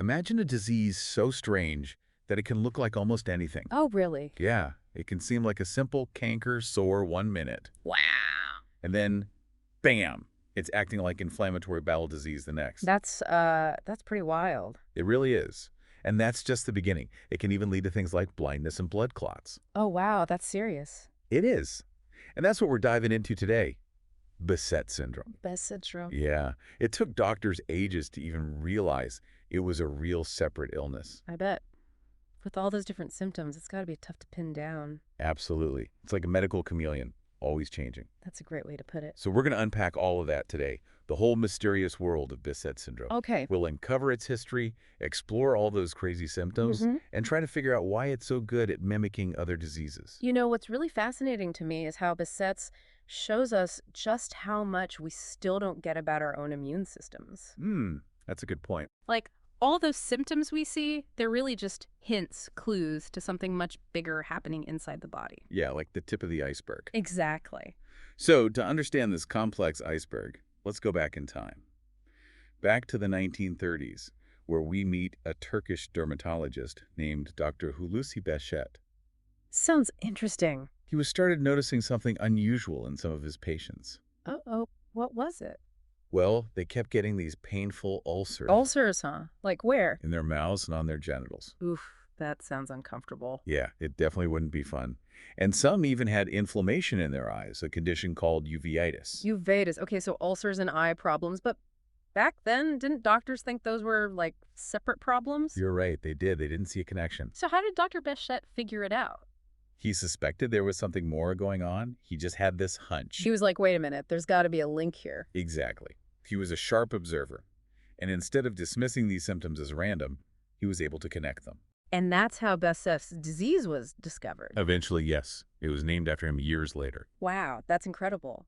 Imagine a disease so strange that it can look like almost anything. Oh, really? Yeah, it can seem like a simple canker sore 1 minute. Wow. And then, bam, it's acting like inflammatory bowel disease the next. That's pretty wild. It really is. And that's just the beginning. It can even lead to things like blindness and blood clots. Oh, wow, that's serious. It is. And that's what we're diving into today. Behcet syndrome. Behcet Syndrome. Yeah, it took doctors ages to even realize it was a real separate illness. I bet. With all those different symptoms, it's got to be tough to pin down. Absolutely. It's like a medical chameleon, always changing. That's a great way to put it. So we're going to unpack all of that today, the whole mysterious world of Behcet syndrome. Okay. We'll uncover its history, explore all those crazy symptoms, and try to figure out why it's so good at mimicking other diseases. You know, what's really fascinating to me is how Behcet's shows us just how much we still don't get about our own immune systems. That's a good point. Like, all those symptoms we see, they're really just hints, clues to something much bigger happening inside the body. Yeah, like the tip of the iceberg. Exactly. So to understand this complex iceberg, let's go back in time. Back to the 1930s, where we meet a Turkish dermatologist named Dr. Hulusi Behcet. Sounds interesting. He started noticing something unusual in some of his patients. Uh-oh, what was it? Well, they kept getting these painful ulcers Ulcers, huh? Like where? in their mouths and on their genitals. Oof, that sounds uncomfortable. Yeah, it definitely wouldn't be fun. And some even had inflammation in their eyes, a condition called uveitis. Uveitis. Okay, so ulcers and eye problems, but back then, didn't doctors think those were, like, separate problems? You're right, they did. They didn't see a connection. So how did Dr. Behcet figure it out? He suspected there was something more going on. He just had this hunch. He was like, wait a minute, there's got to be a link here. Exactly. He was a sharp observer. And instead of dismissing these symptoms as random, he was able to connect them. And that's how Behcet's disease was discovered. Eventually, yes. It was named after him years later. Wow, that's incredible.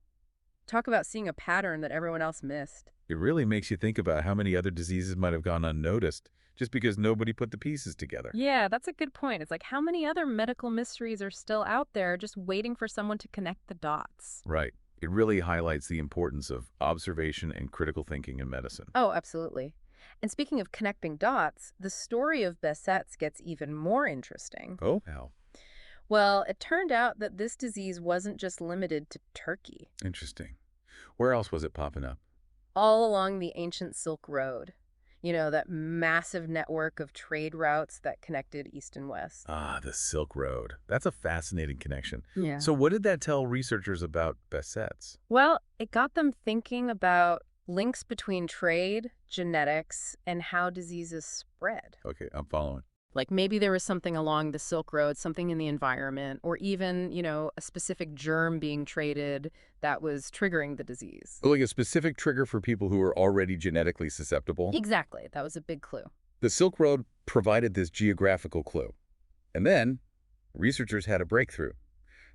Talk about seeing a pattern that everyone else missed. It really makes you think about how many other diseases might have gone unnoticed just because nobody put the pieces together. Yeah, that's a good point. It's like, how many other medical mysteries are still out there just waiting for someone to connect the dots? Right. It really highlights the importance of observation and critical thinking in medicine. Oh, absolutely. And speaking of connecting dots, the story of Behcet's gets even more interesting. Oh, how? Well, it turned out that this disease wasn't just limited to Turkey. Interesting. Where else was it popping up? All along the ancient Silk Road. You know, that massive network of trade routes that connected East and West. Ah, the Silk Road. That's a fascinating connection. Yeah. So what did that tell researchers about Behcet's? Well, it got them thinking about links between trade, genetics, and how diseases spread. Okay, I'm following. Like maybe there was something along the Silk Road, something in the environment, or even, a specific germ being traded that was triggering the disease. Like a specific trigger for people who are already genetically susceptible? Exactly. That was a big clue. The Silk Road provided this geographical clue. And then, researchers had a breakthrough.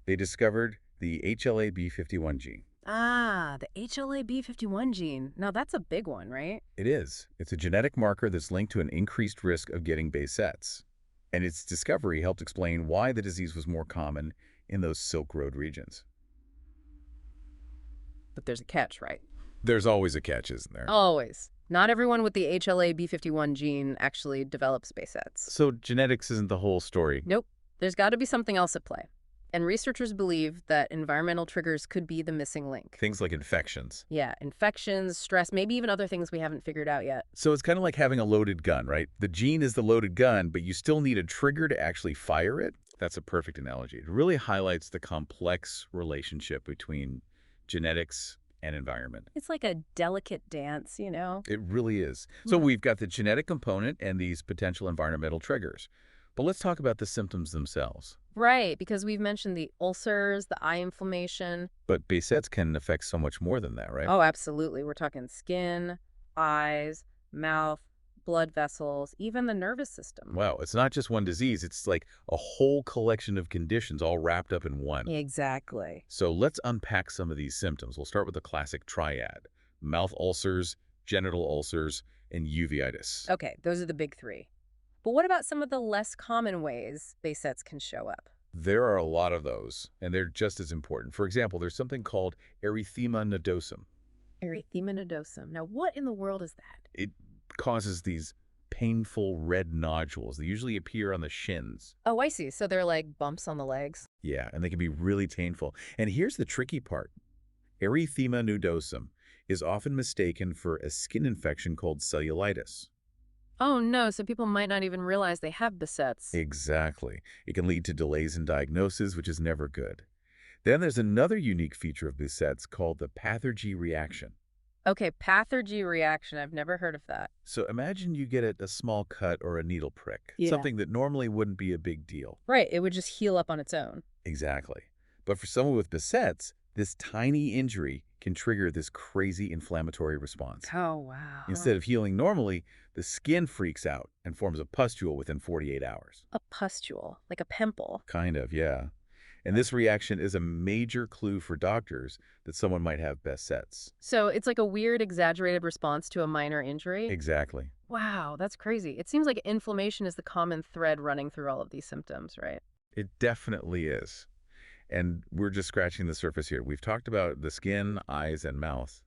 They discovered the HLA-B51 gene. Ah, the HLA-B51 gene. Now that's a big one, right? It is. It's a genetic marker that's linked to an increased risk of getting Behcet's. And its discovery helped explain why the disease was more common in those Silk Road regions. But there's a catch, right? There's always a catch, isn't there? Always. Not everyone with the HLA-B51 gene actually develops Behcet's. So genetics isn't the whole story. Nope. There's got to be something else at play. And researchers believe that environmental triggers could be the missing link. Things like infections. Yeah, infections, stress, maybe even other things we haven't figured out yet. So it's kind of like having a loaded gun, right? The gene is the loaded gun, but you still need a trigger to actually fire it. That's a perfect analogy. It really highlights the complex relationship between genetics and environment. It's like a delicate dance, It really is. So we've got the genetic component and these potential environmental triggers. But let's talk about the symptoms themselves. Right, because we've mentioned the ulcers, the eye inflammation. But Behcet's can affect so much more than that, right? Oh, absolutely. We're talking skin, eyes, mouth, blood vessels, even the nervous system. Wow, it's not just one disease. It's like a whole collection of conditions all wrapped up in one. Exactly. So let's unpack some of these symptoms. We'll start with the classic triad: mouth ulcers, genital ulcers, and uveitis. Okay, those are the big three. But what about some of the less common ways Behcet's can show up? There are a lot of those, and they're just as important. For example, there's something called erythema nodosum. Erythema nodosum. Now, what in the world is that? It causes these painful red nodules. They usually appear on the shins. Oh, I see. So they're like bumps on the legs. Yeah, and they can be really painful. And here's the tricky part. Erythema nodosum is often mistaken for a skin infection called cellulitis. Oh, no. So people might not even realize they have Behcet's. Exactly. It can lead to delays in diagnosis, which is never good. Then there's another unique feature of Behcet's called the pathergy reaction. Okay, pathergy reaction. I've never heard of that. So imagine you get a small cut or a needle prick, Yeah. something that normally wouldn't be a big deal. Right. It would just heal up on its own. Exactly. But for someone with Behcet's, this tiny injury can trigger this crazy inflammatory response. Oh, wow. Instead of healing normally, the skin freaks out and forms a pustule within 48 hours. A pustule, like a pimple. Kind of, yeah. And this reaction is a major clue for doctors that someone might have Behcet's. So it's like a weird, exaggerated response to a minor injury? Exactly. Wow, that's crazy. It seems like inflammation is the common thread running through all of these symptoms, right? It definitely is. And we're just scratching the surface here. We've talked about the skin, eyes, and mouth.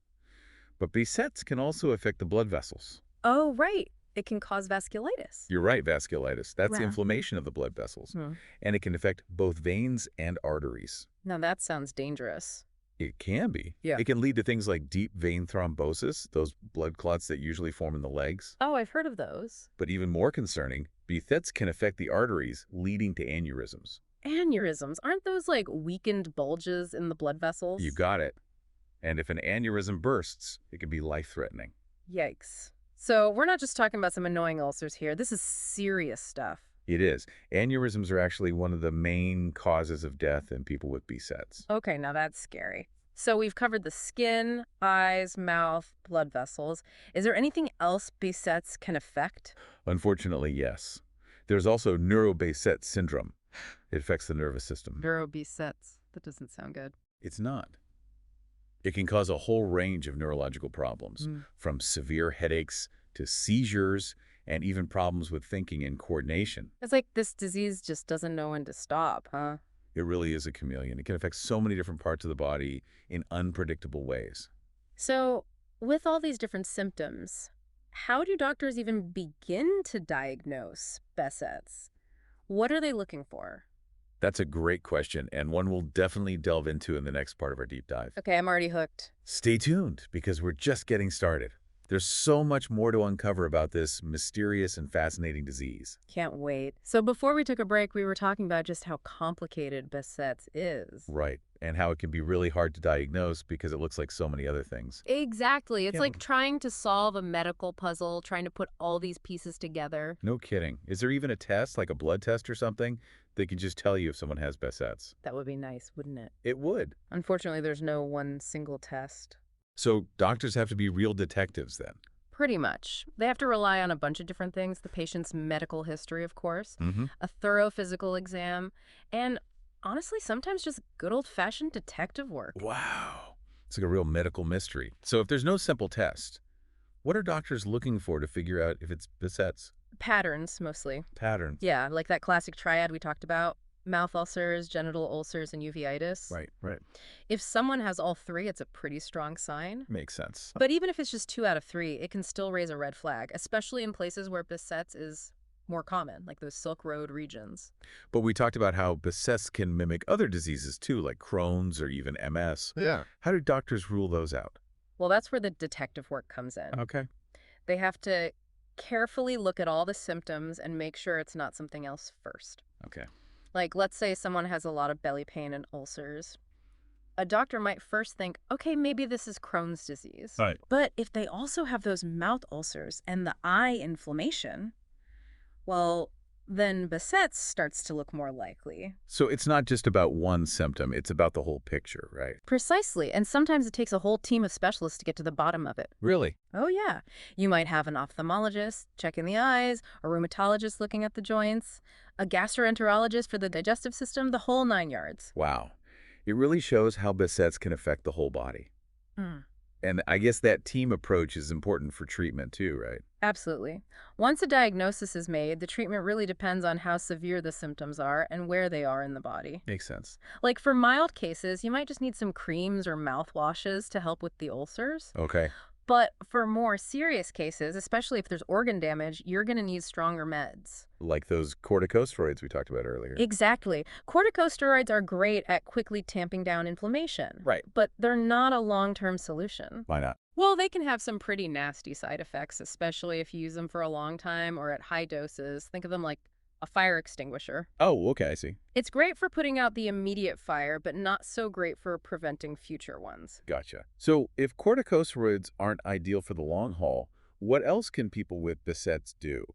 But Behcet's can also affect the blood vessels. Oh, right. It can cause vasculitis. You're right, vasculitis. That's Wow. inflammation of the blood vessels. Hmm. And it can affect both veins and arteries. Now that sounds dangerous. It can be. Yeah. It can lead to things like deep vein thrombosis, those blood clots that usually form in the legs. Oh, I've heard of those. But even more concerning, Behcet's can affect the arteries, leading to aneurysms. Aneurysms, aren't those like weakened bulges in the blood vessels? You got it. And if an aneurysm bursts, it can be life-threatening. Yikes. So we're not just talking about some annoying ulcers here. This is serious stuff. It is. Aneurysms are actually one of the main causes of death in people with Behcet's. Okay, now that's scary. So we've covered the skin, eyes, mouth, blood vessels. Is there anything else Behcet's can affect? Unfortunately, yes. There's also Behcet Syndrome. It affects the nervous system. Behcet's. That doesn't sound good. It's not. It can cause a whole range of neurological problems, from severe headaches to seizures and even problems with thinking and coordination. It's like this disease just doesn't know when to stop, huh? It really is a chameleon. It can affect so many different parts of the body in unpredictable ways. So with all these different symptoms, how do doctors even begin to diagnose Behcet's? What are they looking for? That's a great question, and one we'll definitely delve into in the next part of our deep dive. Okay, I'm already hooked. Stay tuned, because we're just getting started. There's so much more to uncover about this mysterious and fascinating disease. Can't wait. So before we took a break, we were talking about just how complicated Behcet's is. Right, and how it can be really hard to diagnose because it looks like so many other things. Exactly. It's Yeah. like trying to solve a medical puzzle, trying to put all these pieces together. No kidding. Is there even a test, like a blood test or something, that can just tell you if someone has Behcet's? That would be nice, wouldn't it? It would. Unfortunately, there's no one single test. So doctors have to be real detectives then. Pretty much. They have to rely on a bunch of different things. The patient's medical history, of course, Mm-hmm. a thorough physical exam, and honestly, sometimes just good old-fashioned detective work. Wow. It's like a real medical mystery. So if there's no simple test, what are doctors looking for to figure out if it's Behcet's? Patterns, mostly. Patterns. Yeah, like that classic triad we talked about. Mouth ulcers, genital ulcers, and uveitis. Right. If someone has all three, it's a pretty strong sign. Makes sense. But even if it's just 2 out of 3, it can still raise a red flag, especially in places where Behcet's is more common, like those Silk Road regions. But we talked about how Behcet's can mimic other diseases too, like Crohn's or even MS. Yeah. How do doctors rule those out? Well, that's where the detective work comes in. Okay. They have to carefully look at all the symptoms and make sure it's not something else first. Okay. Like, let's say someone has a lot of belly pain and ulcers. A doctor might first think, okay, maybe this is Crohn's disease. Right. But if they also have those mouth ulcers and the eye inflammation, well, then Behcet's starts to look more likely. So it's not just about one symptom, it's about the whole picture, right? Precisely. And sometimes it takes a whole team of specialists to get to the bottom of it. Really? Oh, yeah. You might have an ophthalmologist checking the eyes, a rheumatologist looking at the joints, a gastroenterologist for the digestive system, the whole 9 yards. Wow. It really shows how Behcet's can affect the whole body. Mm. And I guess that team approach is important for treatment too, right? Absolutely. Once a diagnosis is made, the treatment really depends on how severe the symptoms are and where they are in the body. Makes sense. Like for mild cases, you might just need some creams or mouthwashes to help with the ulcers. Okay. But for more serious cases, especially if there's organ damage, you're going to need stronger meds. Like those corticosteroids we talked about earlier. Exactly. Corticosteroids are great at quickly tamping down inflammation, Right. but they're not a long-term solution. Why not? Well, they can have some pretty nasty side effects, especially if you use them for a long time or at high doses. Think of them like a fire extinguisher. Oh, okay, I see. It's great for putting out the immediate fire, but not so great for preventing future ones. Gotcha. So if corticosteroids aren't ideal for the long haul, what else can people with Behcet's do?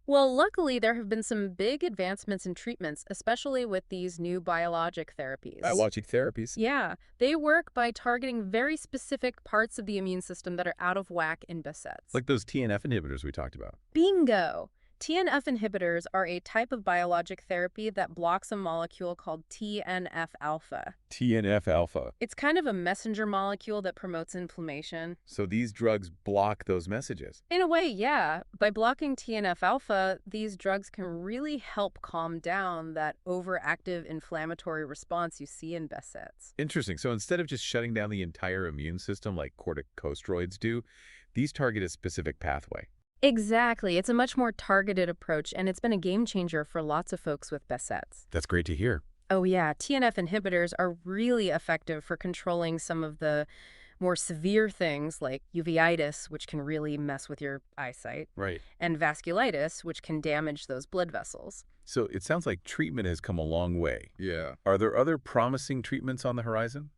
Well, luckily, there have been some big advancements in treatments, especially with these new biologic therapies. Biologic therapies. Yeah, they work by targeting very specific parts of the immune system that are out of whack in Behcet's. Like those TNF inhibitors we talked about. Bingo! TNF inhibitors are a type of biologic therapy that blocks a molecule called TNF-alpha. TNF alpha. It's kind of a messenger molecule that promotes inflammation. So these drugs block those messages. In a way, yeah. By blocking TNF-alpha, these drugs can really help calm down that overactive inflammatory response you see in Behcet's. Interesting. So instead of just shutting down the entire immune system like corticosteroids do, these target a specific pathway. Exactly. It's a much more targeted approach, and it's been a game changer for lots of folks with Behcet's. That's great to hear. Oh yeah, TNF inhibitors are really effective for controlling some of the more severe things like uveitis, which can really mess with your eyesight, Right. and vasculitis, which can damage those blood vessels. So it sounds like treatment has come a long way. Yeah. Are there other promising treatments on the horizon?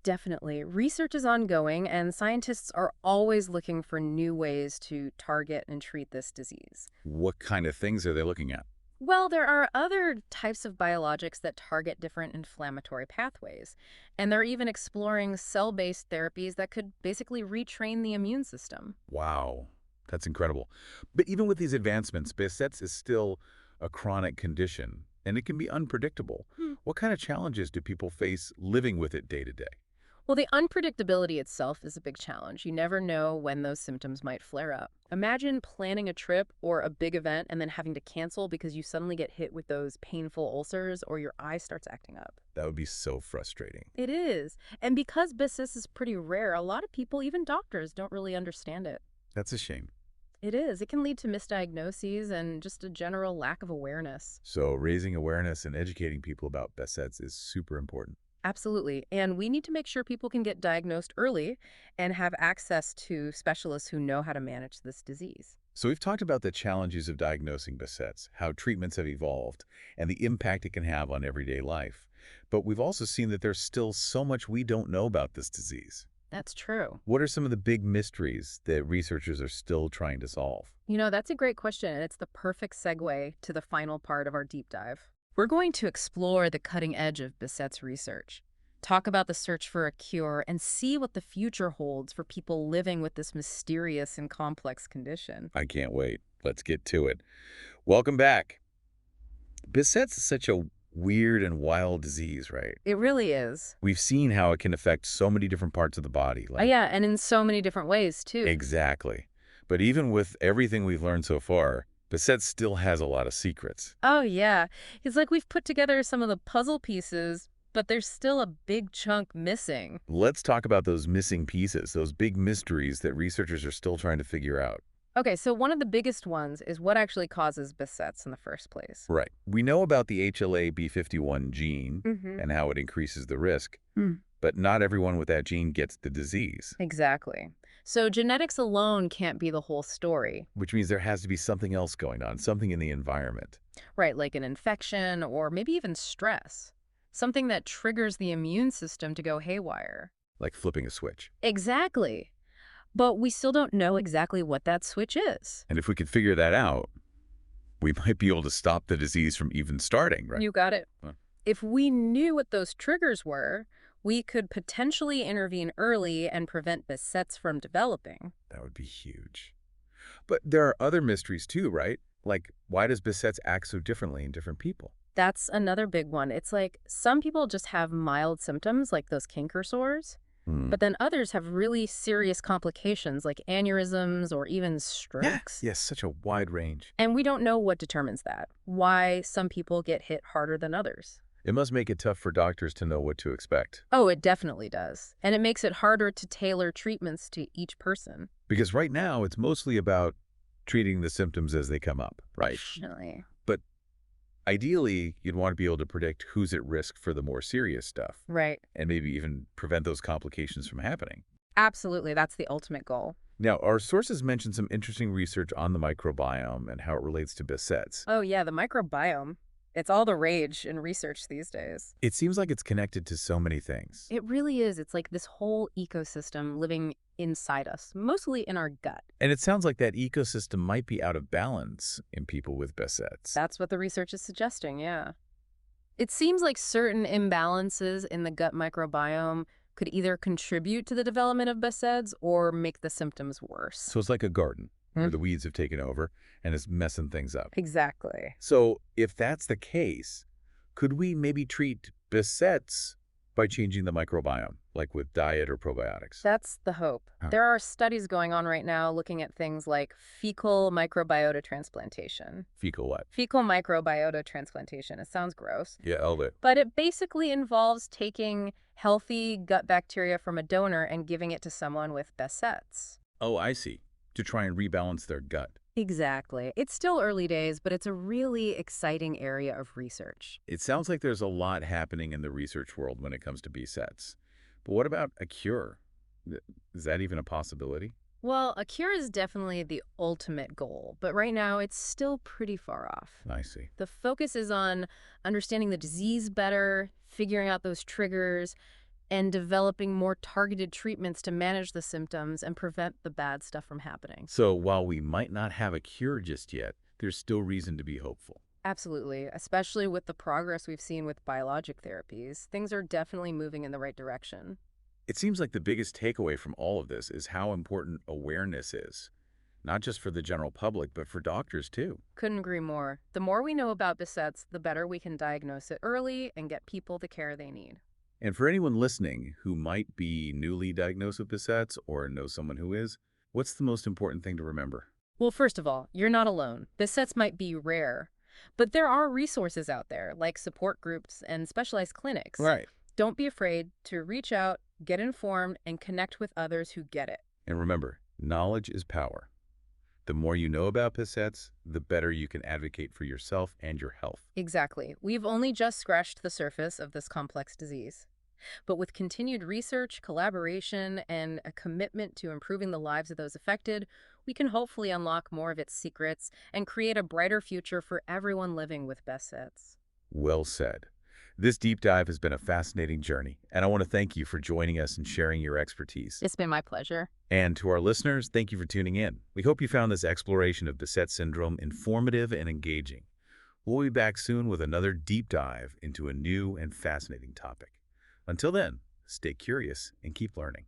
Definitely. Research is ongoing, and scientists are always looking for new ways to target and treat this disease. What kind of things are they looking at? Well, there are other types of biologics that target different inflammatory pathways, and they're even exploring cell-based therapies that could basically retrain the immune system. Wow, that's incredible. But even with these advancements, Behcet's is still a chronic condition, and it can be unpredictable. What kind of challenges do people face living with it day to day? Well, the unpredictability itself is a big challenge. You never know when those symptoms might flare up. Imagine planning a trip or a big event and then having to cancel because you suddenly get hit with those painful ulcers or your eye starts acting up. That would be so frustrating. It is. And because BISIS is pretty rare, a lot of people, even doctors, don't really understand it. That's a shame. It is. It can lead to misdiagnoses and just a general lack of awareness. So raising awareness and educating people about Behcet's is super important. Absolutely. And we need to make sure people can get diagnosed early and have access to specialists who know how to manage this disease. So we've talked about the challenges of diagnosing Behcet's, how treatments have evolved, and the impact it can have on everyday life. But we've also seen that there's still so much we don't know about this disease. That's true. What are some of the big mysteries that researchers are still trying to solve? You know, that's a great question, and it's the perfect segue to the final part of our deep dive. We're going to explore the cutting edge of Behcet's research, talk about the search for a cure, and see what the future holds for people living with this mysterious and complex condition. I can't wait. Let's get to it. Welcome back. Behcet's is such a weird and wild disease, right? It really is. We've seen how it can affect so many different parts of the body. Yeah, and in so many different ways, too. Exactly. But even with everything we've learned so far, Behcet still has a lot of secrets. Oh, yeah. It's like we've put together some of the puzzle pieces, but there's still a big chunk missing. Let's talk about those missing pieces, those big mysteries that researchers are still trying to figure out. Okay, so one of the biggest ones is what actually causes Behcet's in the first place. Right. We know about the HLA-B51 gene Mm-hmm. and how it increases the risk, Mm. but not everyone with that gene gets the disease, Exactly. So genetics alone can't be the whole story. which means there has to be something else going on, something in the environment. Right, like an infection or maybe even stress. Something that triggers the immune system to go haywire. Like flipping a switch. Exactly. But we still don't know exactly what that switch is. And if we could figure that out, we might be able to stop the disease from even starting, right? You got it. Huh. If we knew what those triggers were, we could potentially intervene early and prevent Behcet's from developing. That would be huge. But there are other mysteries too, right? Like, why does Behcet's act so differently in different people? That's another big one. It's like some people just have mild symptoms like those canker sores, but then others have really serious complications like aneurysms or even strokes. Yes, such a wide range. And we don't know what determines that, why some people get hit harder than others. It must make it tough for doctors to know what to expect. Oh, it definitely does. And it makes it harder to tailor treatments to each person. Because right now, it's mostly about treating the symptoms as they come up, right? Definitely. But ideally, you'd want to be able to predict who's at risk for the more serious stuff Right. and maybe even prevent those complications from happening. Absolutely. That's the ultimate goal. Now, our sources mention some interesting research on the microbiome and how it relates to Behcet's. Oh, yeah, the microbiome. It's all the rage in research these days. It seems like it's connected to so many things. It really is. It's like this whole ecosystem living inside us, mostly in our gut. And it sounds like that ecosystem might be out of balance in people with Behcet's. That's what the research is suggesting, yeah. It seems like certain imbalances in the gut microbiome could either contribute to the development of Behcet's or make the symptoms worse. So it's like a garden where the weeds have taken over and it's messing things up. Exactly. So if that's the case, could we maybe treat Behcet's by changing the microbiome, like with diet or probiotics? That's the hope. Huh. There are studies going on right now looking at things like fecal microbiota transplantation. Fecal what? Fecal microbiota transplantation. It sounds gross. Yeah, Elder. But it basically involves taking healthy gut bacteria from a donor and giving it to someone with Behcet's. Oh, I see. To try and rebalance their gut. Exactly. It's still early days, but it's a really exciting area of research. It sounds like there's a lot happening in the research world when it comes to Behcet's. But what about a cure? Is that even a possibility? Well, a cure is definitely the ultimate goal, but right now it's still pretty far off. I see. The focus is on understanding the disease better, figuring out those triggers, and developing more targeted treatments to manage the symptoms and prevent the bad stuff from happening. So while we might not have a cure just yet, there's still reason to be hopeful. Absolutely, especially with the progress we've seen with biologic therapies. Things are definitely moving in the right direction. It seems like the biggest takeaway from all of this is how important awareness is, not just for the general public, but for doctors too. Couldn't agree more. The more we know about Behcet's, the better we can diagnose it early and get people the care they need. And for anyone listening who might be newly diagnosed with Behcet's or know someone who is, what's the most important thing to remember? Well, first of all, you're not alone. Behcet's might be rare, but there are resources out there like support groups and specialized clinics. Right. Don't be afraid to reach out, get informed, and connect with others who get it. And remember, knowledge is power. The more you know about Behcet's, the better you can advocate for yourself and your health. Exactly. We've only just scratched the surface of this complex disease. But with continued research, collaboration, and a commitment to improving the lives of those affected, we can hopefully unlock more of its secrets and create a brighter future for everyone living with Behcet's. Well said. This deep dive has been a fascinating journey, and I want to thank you for joining us and sharing your expertise. It's been my pleasure. And to our listeners, thank you for tuning in. We hope you found this exploration of Behcet syndrome informative and engaging. We'll be back soon with another deep dive into a new and fascinating topic. Until then, stay curious and keep learning.